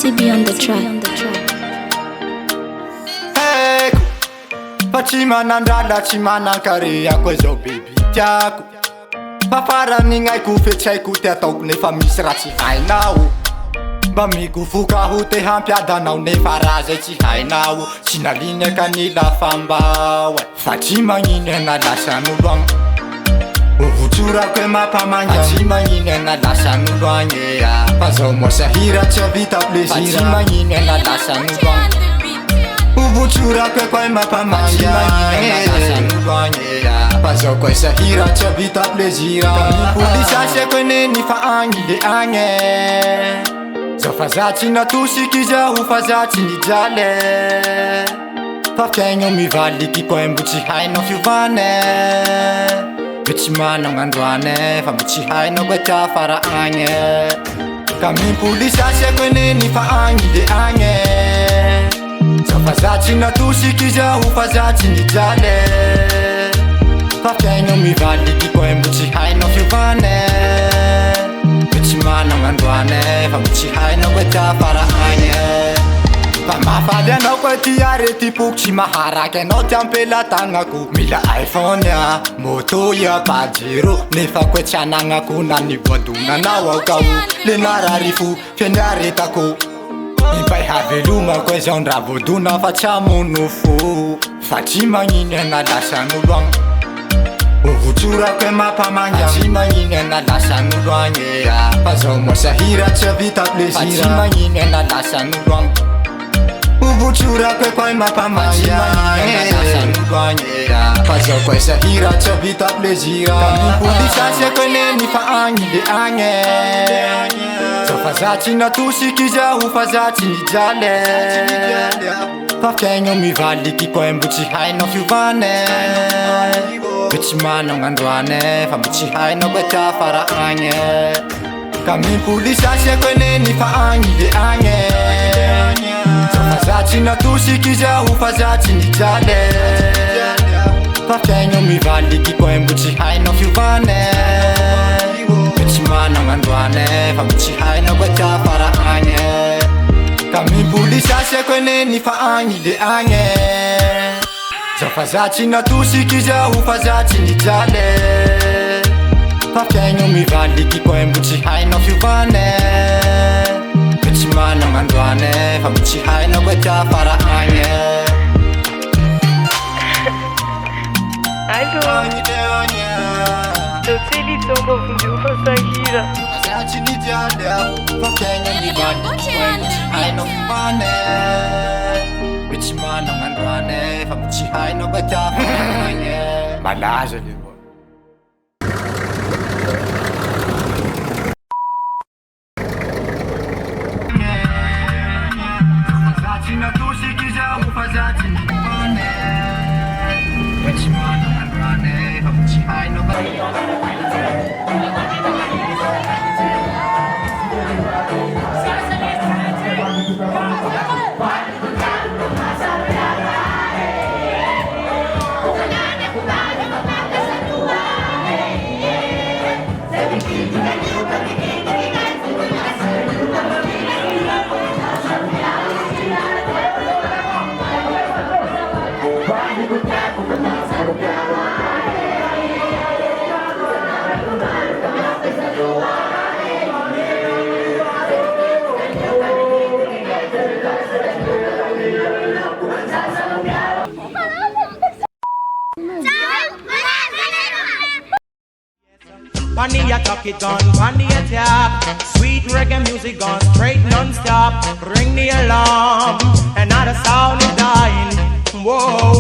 CB on the track. Hey, pachimanandrala chimanankaria koe zao baby tiako. Pafarany gn'aiko fetsaiko te ataoko nefa misy raha tsy hainao. Mba mikofoka ho te hampiadanao nefa raha zay tsy hainao. Tsy nalinaka ny lafambao fa tsy magnino na lasan'olo agny. Ovotsorako e mampamanga tsy magnino na lasan'olo agny. Fa zao moa sahira tsy vita plaisir. Fa tsy magnino na lasan'olo agny. Ovotsorako e koe mampamanga tsy magnino na lasan'olo agny. Fa zao koe sahira tsy vita plaisir. Polisasiako eny ny fa agny de agny. Zao fa zatsy natosiky zaho fa zatsy nijaly. Fa fiaigno mivaliky koe mbo tsy hainao fiovane. Mbo tsy manao gn'androane fa mbo tsy hainao koe tia fara agny. Ka mipolisasiako eny ny fa agny de agny. Zao fa zatsy natosiky zaho fa zatsy nijaly. Fa fiaigno mivaliky koe mbo tsy hainao fiovane. Tsy manao gn'androane fa mbo tsy hainao koe tia fara agny. Fa mafaly anao koe ty arety poko tsy maharaky anao ty ampelatagnako. Mila iPhone a, moto ia pajero. Nefa koe tsy anagnako na ny voadonanao ao ka o. Le nararifo fiany aretako. Impay haveloma koe zao ndra voadona fa tsy amono fo. Fa tsy magnino na lasan'olo agny. Ovotsorako e mampamanga tsy magnino na lasan'olo agny. Fa zao moa sahira tsy vita plaisir. Fa tsy magnino na lasan'olo agny. Ovotsorako e koe mampamanga tsy magnino na lasan'olo agny. Fa zao koe sahira tsy vita plaisir. Ka mipolisasiako eny ny fa agny de agny. Zao fa zatsy natosiky zaho fa zatsy nijaly. Fa fiaigno mivaliky koe mbo tsy hainao fiovane. Mbo tsy manao gn'androane fa mbo tsy hainao koe tia fara agny. Ka mipolisasiako eny ny fa agny de agny. Zao fa zatsy natosiky zaho fa zatsy nijaly. Fa fiaigno mivaliky koe mbo tsy hainao fiovane. Mbo tsy manao gn'androane fa mbo tsy hainao koe tia fara agny. Ka mipolisasiako eny ny fa agny de agny. Zao fa zatsy natosiky zaho fa zatsy nijaly. Fa fiaigno mivaliky koe mbo tsy hainao fiovane. Mbo tsy manao gn'androane fa mbo tsy hainao koe tia fara agny. Agny de agny. Zao tselitsongo vondeo fa sahira. Fa zatsy nijaly fa fiaigno mivaliky koe mbo tsy hainao fiovane. Mbo tsy manao gn'androane fa mbo tsy hainao koe tia fara agny. Malaza le voa. Zatsy natosiky zaho fa zatsy niovane. Mbo tsy manao gn'androane fa mbo tsy hainao koe. On the attack it on the attack. Sweet reggae music gone straight non-stop. Ring the alarm, another sound is dying. Whoa.